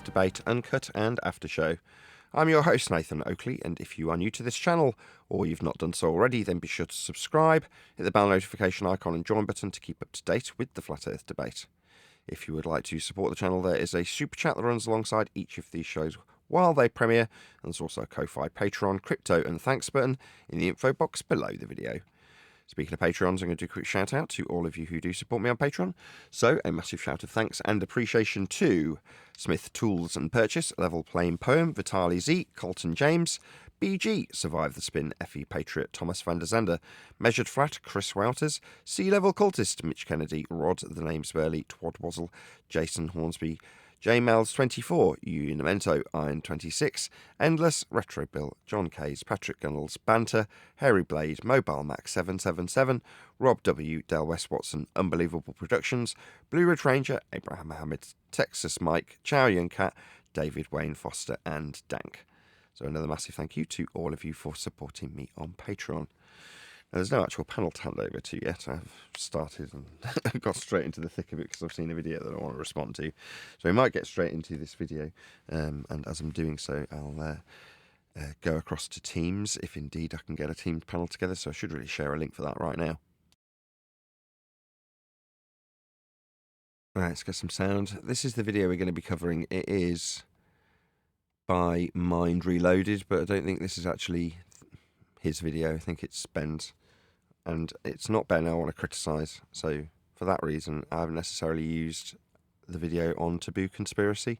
Debate Uncut and After Show. I'm your host Nathan Oakley, and if you are new to this channel, or you've not done so already, then be sure to subscribe, hit the bell notification icon and join button to keep up to date with the Flat Earth debate. If you would like to support the channel, there is a super chat that runs alongside each of these shows while they premiere, and there's also a Ko-Fi, Patreon, crypto and thanks button in the info box below the video. Speaking of Patreons, I'm going to do a quick shout out to all of you who do support me on Patreon. So, a massive shout of thanks and appreciation to Smith Tools and Purchase, Level Plain Poem, Vitali Z, Colton James, BG, Survive the Spin, FE Patriot, Thomas van der Zander, Measured Flat, Chris Wouters, Sea Level Cultist, Mitch Kennedy, Rod, The Name's Burley, Twadwazzle, Jason Hornsby, JMels24, Unimento, Iron26, Endless, Retro Bill, John Kays, Patrick Gunnels, Banter, Harry Blade, Mobile Mac 777, Rob W, Del West Watson, Unbelievable Productions, Blue Ridge Ranger, Abraham Mohammed, Texas Mike, Chow Yun Cat, David Wayne Foster, and Dank. So another massive thank you to all of you for supporting me on Patreon. Now, there's no actual panel to hand over to yet. I've started and got straight into the thick of it because I've seen a video that I want to respond to. So we might get straight into this video. And as I'm doing so, I'll go across to Teams if indeed I can get a Teams panel together. So I should really share a link for that right now. Right, let's get some sound. This is the video we're going to be covering. It is by Mind Reloaded, but I don't think this is actually his video. I think it's Ben's, and it's not Ben I want to criticise, so for that reason I haven't necessarily used the video on Taboo Conspiracy,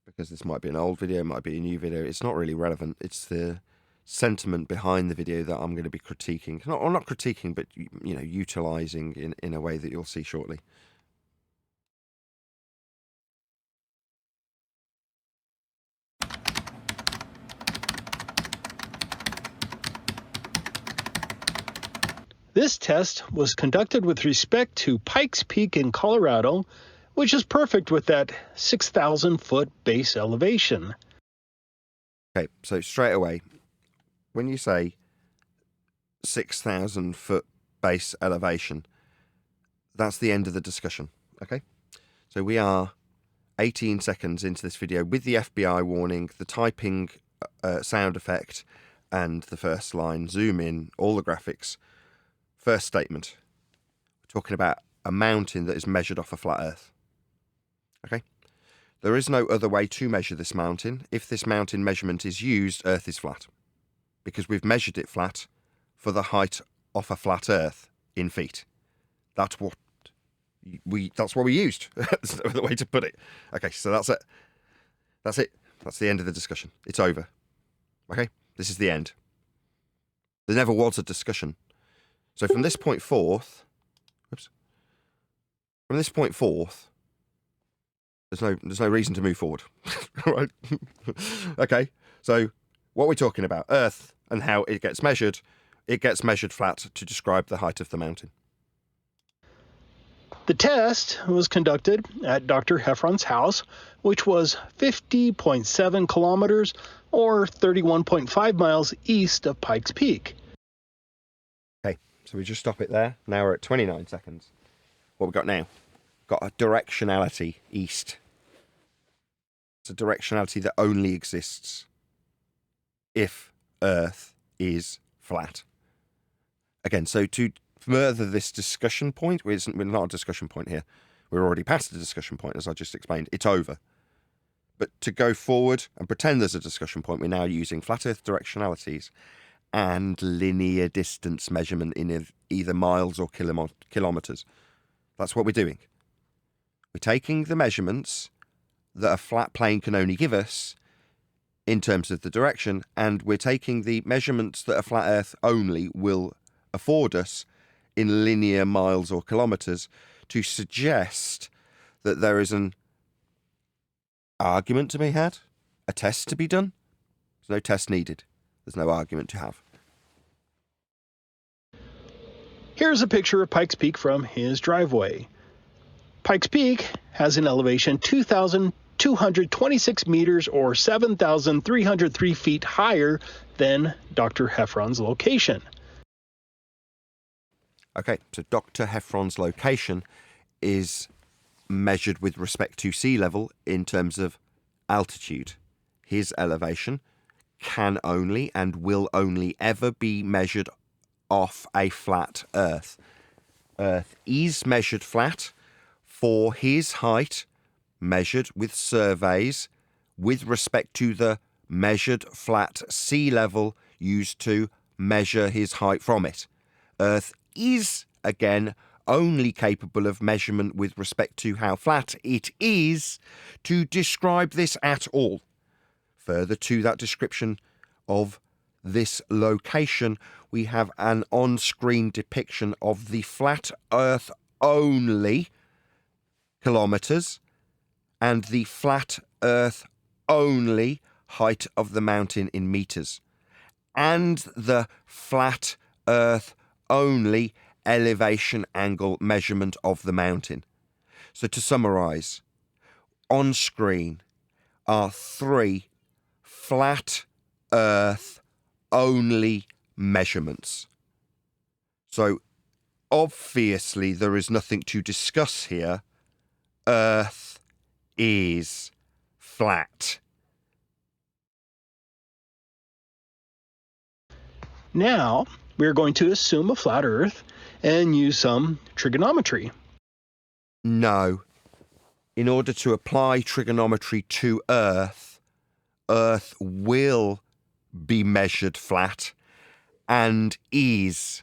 because this might be an old video, it might be a new video, it's not really relevant. It's the sentiment behind the video that I'm going to be critiquing, not critiquing, but you know, utilising in a way that you'll see shortly. This test was conducted with respect to Pikes Peak in Colorado, which is perfect with that 6,000-foot base elevation. Okay, so straight away, when you say 6,000-foot base elevation, that's the end of the discussion, okay? So we are 18 seconds into this video with the FBI warning, the typing sound effect, and the first line, zoom in, all the graphics. First statement, we're talking about a mountain that is measured off a flat Earth. Okay? There is no other way to measure this mountain. If this mountain measurement is used, Earth is flat. Because we've measured it flat for the height of a flat Earth in feet. That's what we used. That's no other way to put it. Okay, so that's it. That's it. That's the end of the discussion. It's over. Okay? This is the end. There never was a discussion. So from this point forth, there's no reason to move forward. Right? Okay. So what we're talking about, Earth and how it gets measured flat to describe the height of the mountain. The test was conducted at Dr. Heffron's house, which was 50.7 kilometers or 31.5 miles east of Pikes Peak. So we just stop it there. Now we're at 29 seconds. What we've got now? Got a directionality east. It's a directionality that only exists if Earth is flat. Again, so to further this discussion point, we're not a discussion point here. We're already past the discussion point, as I just explained. It's over. But to go forward and pretend there's a discussion point, we're now using flat Earth directionalities and linear distance measurement in either miles or kilometers. That's what we're doing. We're taking the measurements that a flat plane can only give us in terms of the direction, and we're taking the measurements that a flat Earth only will afford us in linear miles or kilometers to suggest that there is an argument to be had, a test to be done. There's no test needed. There's no argument to have. Here's a picture of Pikes Peak from his driveway. Pikes Peak has an elevation 2,226 meters or 7,303 feet higher than Dr. Heffron's location. Okay, so Dr. Heffron's location is measured with respect to sea level in terms of altitude. His elevation can only and will only ever be measured off a flat Earth. Earth is measured flat for his height, measured with surveys with respect to the measured flat sea level used to measure his height from it. Earth is, again, only capable of measurement with respect to how flat it is to describe this at all. Further to that description of this location, we have an on-screen depiction of the flat Earth only kilometers and the flat Earth only height of the mountain in meters, and the flat Earth only elevation angle measurement of the mountain. So to summarize, on screen are 3 flat Earth only measurements. So obviously there is nothing to discuss here. Earth is flat. Now, we're going to assume a flat Earth and use some trigonometry. No. In order to apply trigonometry to Earth, Earth will be measured flat and is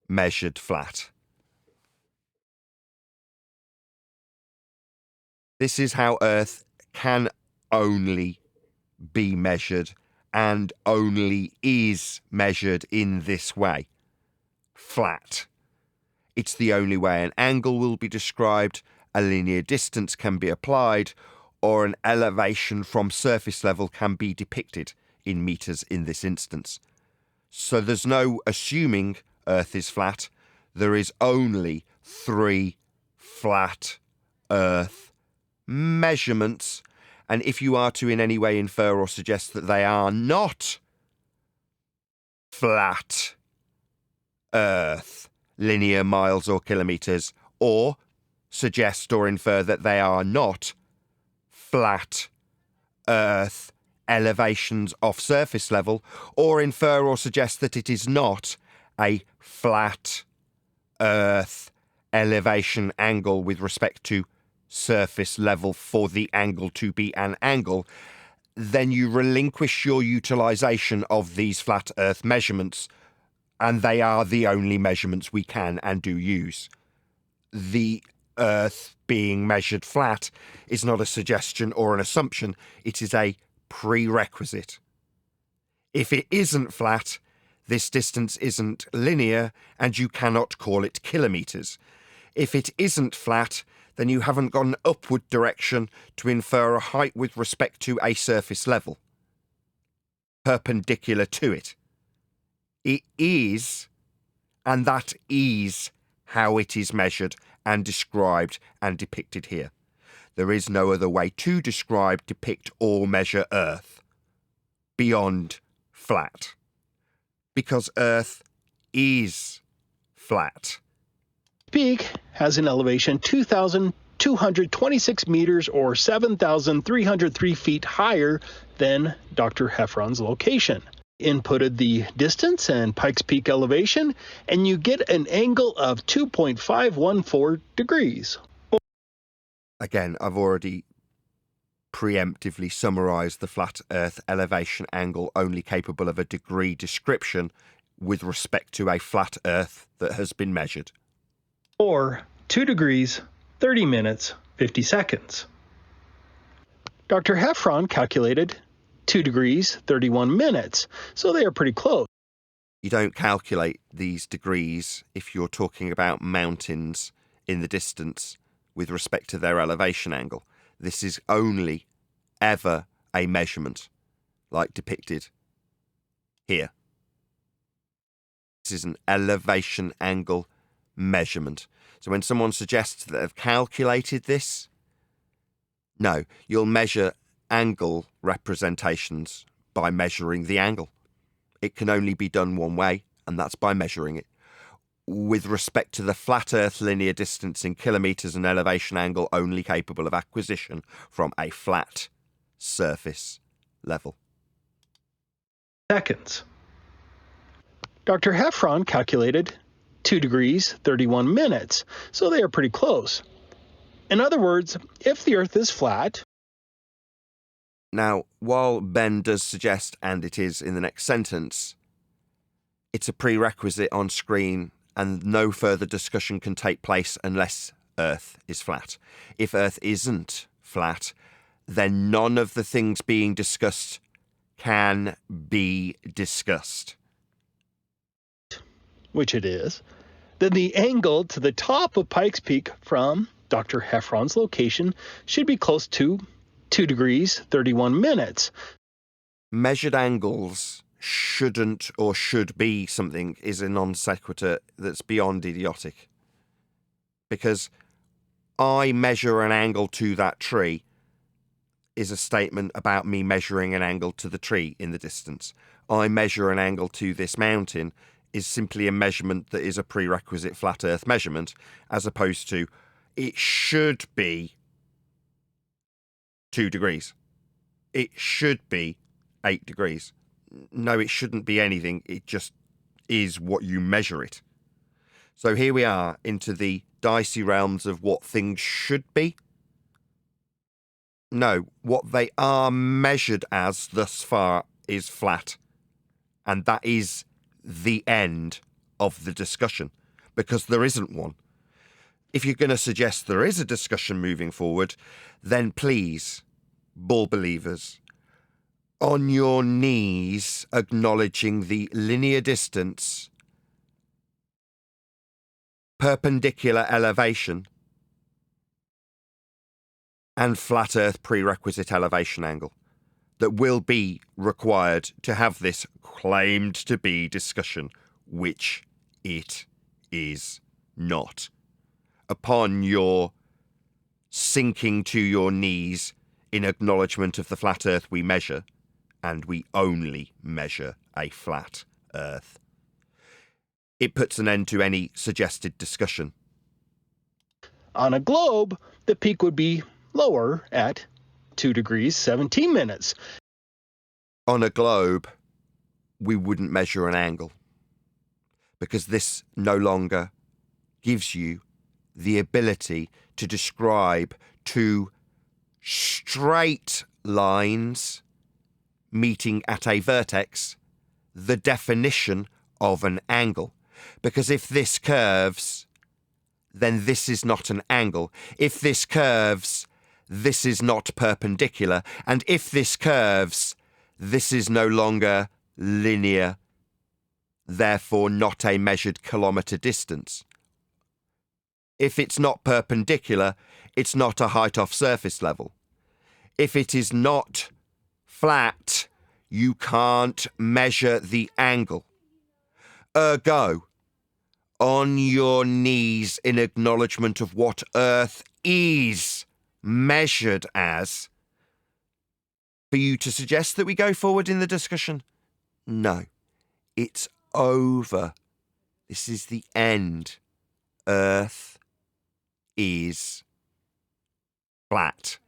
measured flat. This is how Earth can only be measured and only is measured in this way. Flat. It's the only way an angle will be described, a linear distance can be applied, or an elevation from surface level can be depicted in meters in this instance. So there's no assuming Earth is flat. There is only 3 flat Earth measurements, and if you are to in any way infer or suggest that they are not flat Earth, linear miles or kilometers, or suggest or infer that they are not flat Earth elevations off surface level, or infer or suggest that it is not a flat Earth elevation angle with respect to surface level for the angle to be an angle, then you relinquish your utilization of these flat Earth measurements, and they are the only measurements we can and do use. The Earth being measured flat is not a suggestion or an assumption, it is a prerequisite. If it isn't flat, this distance isn't linear and you cannot call it kilometers. If it isn't flat, then you haven't got an upward direction to infer a height with respect to a surface level, perpendicular to it. It is, and that is how it is measured and described and depicted here. There is no other way to describe, depict, or measure Earth beyond flat, because Earth is flat. Peak has an elevation 2,226 meters or 7,303 feet higher than Dr. Heffron's location. Inputted the distance and Pikes Peak elevation, and you get an angle of 2.514 degrees. Again, I've already preemptively summarized the flat Earth elevation angle only capable of a degree description with respect to a flat Earth that has been measured. Or 2 degrees, 30 minutes, 50 seconds. Dr. Heffron calculated 2 degrees, 31 minutes, so they are pretty close. You don't calculate these degrees if you're talking about mountains in the distance with respect to their elevation angle. This is only ever a measurement, like depicted here. This is an elevation angle measurement. So when someone suggests that they've calculated this, no, you'll measure angle representations by measuring the angle. It can only be done one way, and that's by measuring it. With respect to the flat Earth linear distance in kilometers and elevation angle only capable of acquisition from a flat surface level. Seconds. Dr. Heffron calculated 2 degrees 31 minutes, so they are pretty close. In other words, if the Earth is flat... Now, while Ben does suggest, and it is in the next sentence, it's a prerequisite on screen and no further discussion can take place unless Earth is flat. If Earth isn't flat, then none of the things being discussed can be discussed. Which it is, then the angle to the top of Pikes Peak from Dr. Heffron's location should be close to 2 degrees 31 minutes. Measured angles shouldn't or should be something is a non sequitur that's beyond idiotic. Because I measure an angle to that tree is a statement about me measuring an angle to the tree in the distance. I measure an angle to this mountain is simply a measurement that is a prerequisite flat Earth measurement, as opposed to it should be 2 degrees. It should be 8 degrees. No, it shouldn't be anything. It just is what you measure it. So here we are into the dicey realms of what things should be. No, what they are measured as thus far is flat. And that is the end of the discussion, because there isn't one. If you're going to suggest there is a discussion moving forward, then please, bull believers, on your knees acknowledging the linear distance, perpendicular elevation, and flat Earth prerequisite elevation angle that will be required to have this claimed to be discussion, which it is not. Upon your sinking to your knees in acknowledgement of the flat Earth we measure, and we only measure a flat Earth, it puts an end to any suggested discussion. On a globe, the peak would be lower at 2 degrees 17 minutes. On a globe, we wouldn't measure an angle, because this no longer gives you the ability to describe two straight lines meeting at a vertex the definition of an angle. Because if this curves, then this is not an angle. If this curves, this is not perpendicular. And if this curves, this is no longer linear, therefore not a measured kilometre distance. If it's not perpendicular, it's not a height off surface level. If it is not flat, you can't measure the angle. Ergo, on your knees in acknowledgement of what Earth is measured as, for you to suggest that we go forward in the discussion? No, it's over. This is the end. Earth is flat.